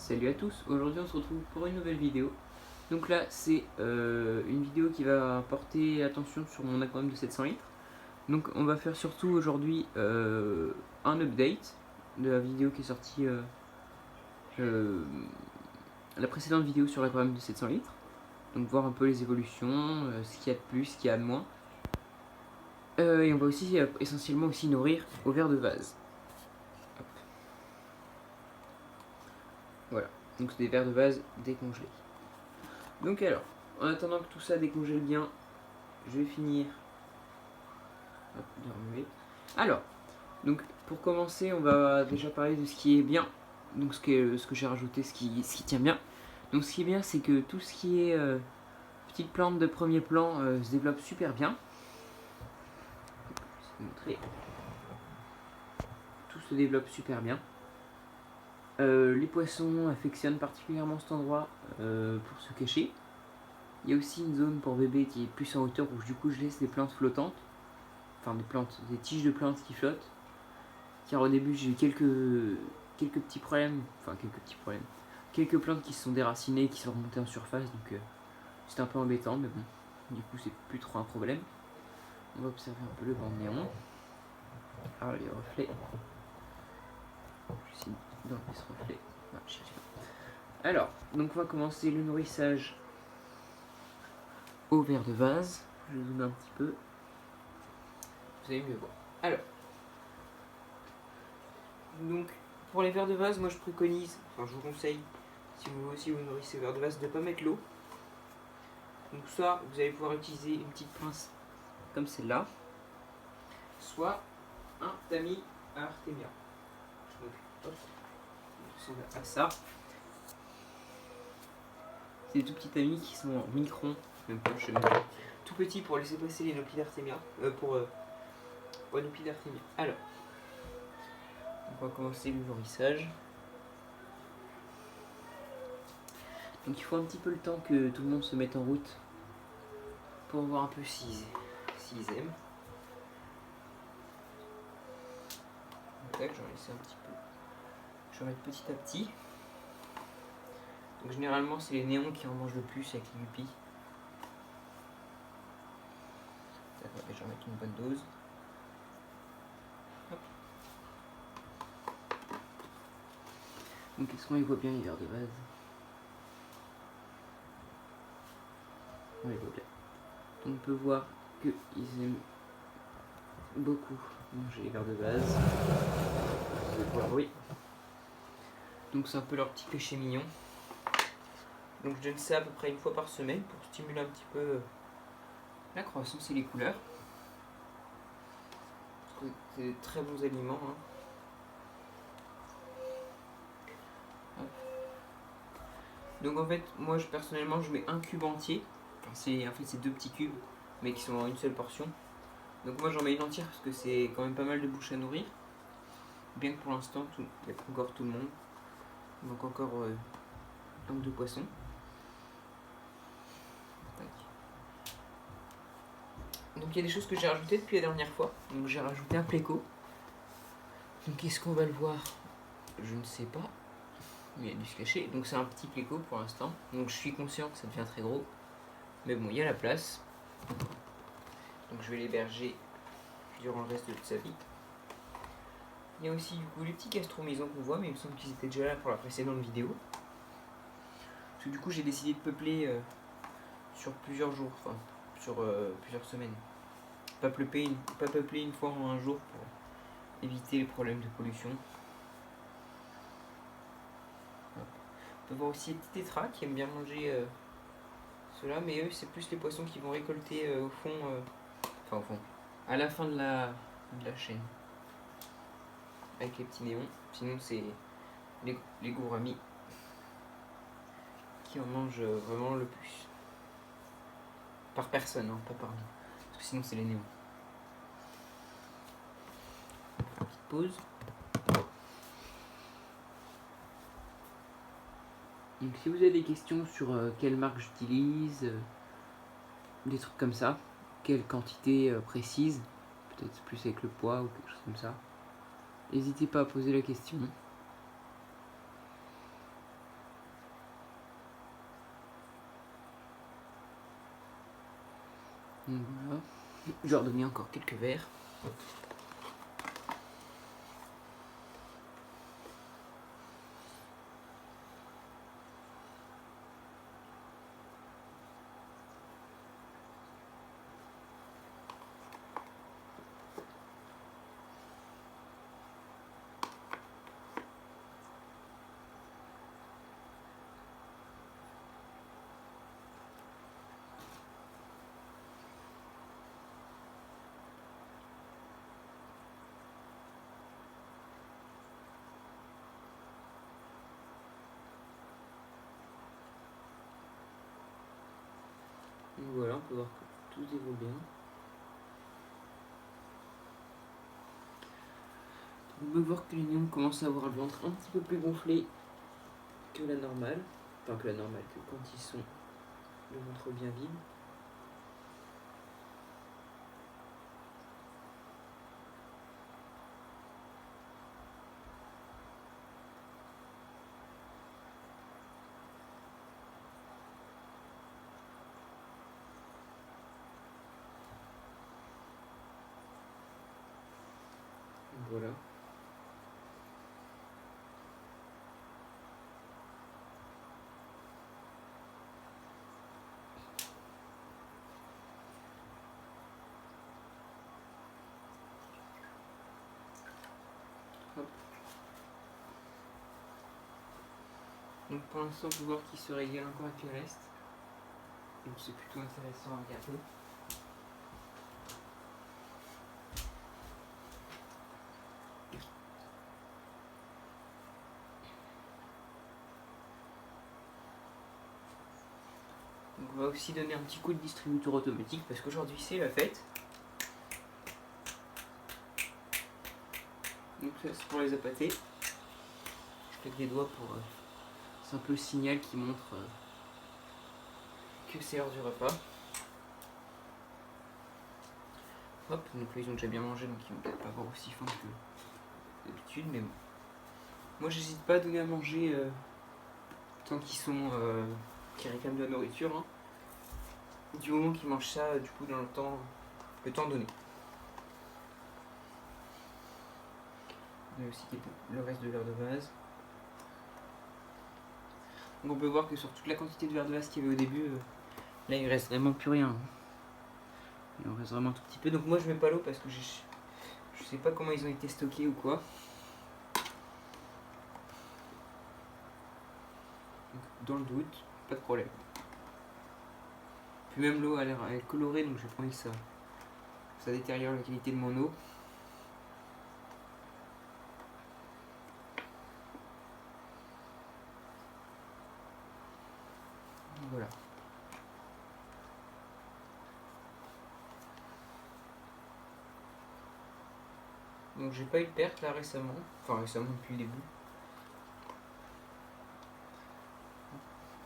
Salut à tous, aujourd'hui on se retrouve pour une nouvelle vidéo. Donc là c'est une vidéo qui va porter attention sur mon aquarium de 700 litres. Donc on va faire surtout aujourd'hui un update de la vidéo qui est sortie, la précédente vidéo sur l'aquarium de 700 litres. Donc voir un peu les évolutions, ce qu'il y a de plus, ce qu'il y a de moins. Et on va aussi essentiellement aussi nourrir au verre de vase. Hop. Voilà, donc c'est des verres de vase décongelés. Donc alors, en attendant que tout ça décongèle bien, je vais finir de remuer. Alors, donc pour commencer, on va déjà parler de ce qui est bien. Donc ce que j'ai rajouté, ce qui tient bien. Donc ce qui est bien, c'est que tout ce qui est petites plantes de premier plan se développe super bien. Je vais vous montrer. Tout se développe super bien. Les poissons affectionnent particulièrement cet endroit pour se cacher. Il y a aussi une zone pour bébé qui est plus en hauteur où du coup je laisse des plantes flottantes. Enfin des tiges de plantes qui flottent. Car au début j'ai eu quelques petits problèmes. Quelques plantes qui se sont déracinées et qui sont remontées en surface. Donc c'était un peu embêtant mais bon. Du coup c'est plus trop un problème. On va observer un peu le banc de néon. Alors les reflets. J'essaie d'enlever ce reflet. Alors, donc on va commencer le nourrissage au verre de vase. Je vais zoomer un petit peu. Vous allez mieux voir. Alors, donc pour les verres de vase, moi je préconise, enfin je vous conseille, si vous aussi vous nourrissez verres de vase, de ne pas mettre l'eau. Donc soit vous allez pouvoir utiliser une petite pince comme celle-là, soit un tamis à Artemia. Donc hop, on ressemble à ça. C'est des tout petits tamis qui sont en micron, même pas, je sais même pas. Tout petit pour laisser passer les nopis d'Artemia. Pour nopis d'Artemia. Alors, on va commencer le nourrissage. Donc il faut un petit peu le temps que tout le monde se mette en route pour voir un peu s'ils aiment. Tac, j'en laisse un petit peu. Je vais en mettre petit à petit. Donc généralement c'est les néons qui en mangent le plus avec les guppies. Je vais en mettre une bonne dose. Hop. Donc est-ce qu'on les voit bien les verres de vase? On les voit bien. Donc on peut voir qu'ils aiment beaucoup manger les verres de vase. Vous allez voir, oui. Donc c'est un peu leur petit péché mignon. Donc je donne ça à peu près une fois par semaine pour stimuler un petit peu la croissance et les couleurs. C'est des très bons aliments. Hein. Donc en fait, moi personnellement je mets un cube entier. Enfin, c'est deux petits cubes, mais qui sont en une seule portion. Donc moi j'en mets une entière parce que c'est quand même pas mal de bouches à nourrir. Bien que pour l'instant, il n'y a pas encore tout le monde. Donc encore donc de poissons. Donc il y a des choses que j'ai rajoutées depuis la dernière fois. Donc j'ai rajouté un pléco. Donc est-ce qu'on va le voir? Je ne sais pas. Mais il a dû se cacher. Donc c'est un petit pléco pour l'instant. Donc je suis conscient que ça devient très gros. Mais bon, il y a la place. Donc je vais l'héberger durant le reste de sa vie. Il y a aussi du coup les petits castromisons qu'on voit, mais il me semble qu'ils étaient déjà là pour la précédente vidéo. Parce que du coup j'ai décidé de peupler sur plusieurs jours, enfin sur plusieurs semaines. Pas peupler une fois en un jour pour éviter les problèmes de pollution. On peut voir aussi les petits tétras qui aiment bien manger ceux-là, mais eux c'est plus les poissons qui vont récolter au fond, enfin au fond, à la fin de la chaîne. Avec les petits néons, sinon c'est les gouramis qui en mangent vraiment le plus. Par personne, hein, pas par nous. Parce que sinon c'est les néons. Petite pause. Donc si vous avez des questions sur quelle marque j'utilise, des trucs comme ça, quelle quantité précise, peut-être plus avec le poids ou quelque chose comme ça, n'hésitez pas à poser la question. Donc voilà. Je vais leur donner encore quelques verres. Donc voilà, on peut voir que tout évolue bien. On peut voir que les néons commencent à avoir le ventre un petit peu plus gonflé que la normale. Enfin que la normale, que quand ils sont le ventre bien vide. Donc voilà. Hop. Donc pour l'instant, on peut voir qu'il se régale encore avec le reste. Donc c'est plutôt intéressant à regarder. Donc on va aussi donner un petit coup de distributeur automatique parce qu'aujourd'hui c'est la fête. Donc ça c'est pour les appâter. Je claque les doigts pour... c'est un peu le signal qui montre que c'est l'heure du repas. Hop, donc là ils ont déjà bien mangé donc ils vont peut-être pas avoir aussi faim que d'habitude, mais bon. Moi j'hésite pas à donner à manger tant qu'ils sont... qui réclament de la nourriture. Hein. Du moment qu'ils mangent ça, du coup dans le temps donné. On a aussi le reste de verre de vase. Donc on peut voir que sur toute la quantité de verre de vase qu'il y avait au début, là il reste vraiment plus rien. Il en reste vraiment un tout petit peu. Donc moi je mets pas l'eau parce que je sais pas comment ils ont été stockés ou quoi. Donc, dans le doute, pas de problème. Puis même l'eau a l'air colorée donc j'ai pas envie que ça détériore la qualité de mon eau. Voilà. Donc j'ai pas eu de perte là récemment. Enfin récemment depuis le début.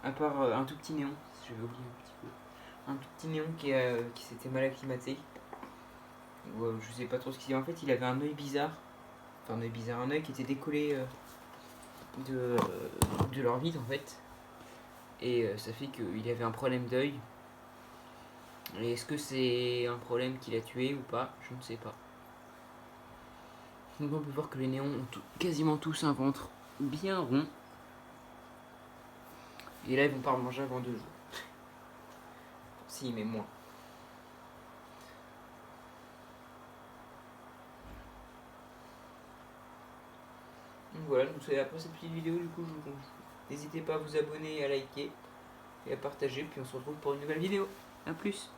À part un tout petit néon, je vais oublier un petit peu. Un tout petit néon qui s'était mal acclimaté. Je sais pas trop ce qu'il y a. En fait il avait un œil bizarre. Enfin un œil bizarre, un œil qui était décollé de l'orbite en fait. Et ça fait qu'il avait un problème d'œil. Et est-ce que c'est un problème qui l'a tué ou pas? Je ne sais pas. Donc on peut voir que les néons ont quasiment tous un ventre bien rond. Et là ils vont pas manger avant 2 jours. Si, mais moins. Donc voilà, donc c'est après cette petite vidéo, du coup, n'hésitez pas à vous abonner, à liker et à partager. Puis on se retrouve pour une nouvelle vidéo. A plus.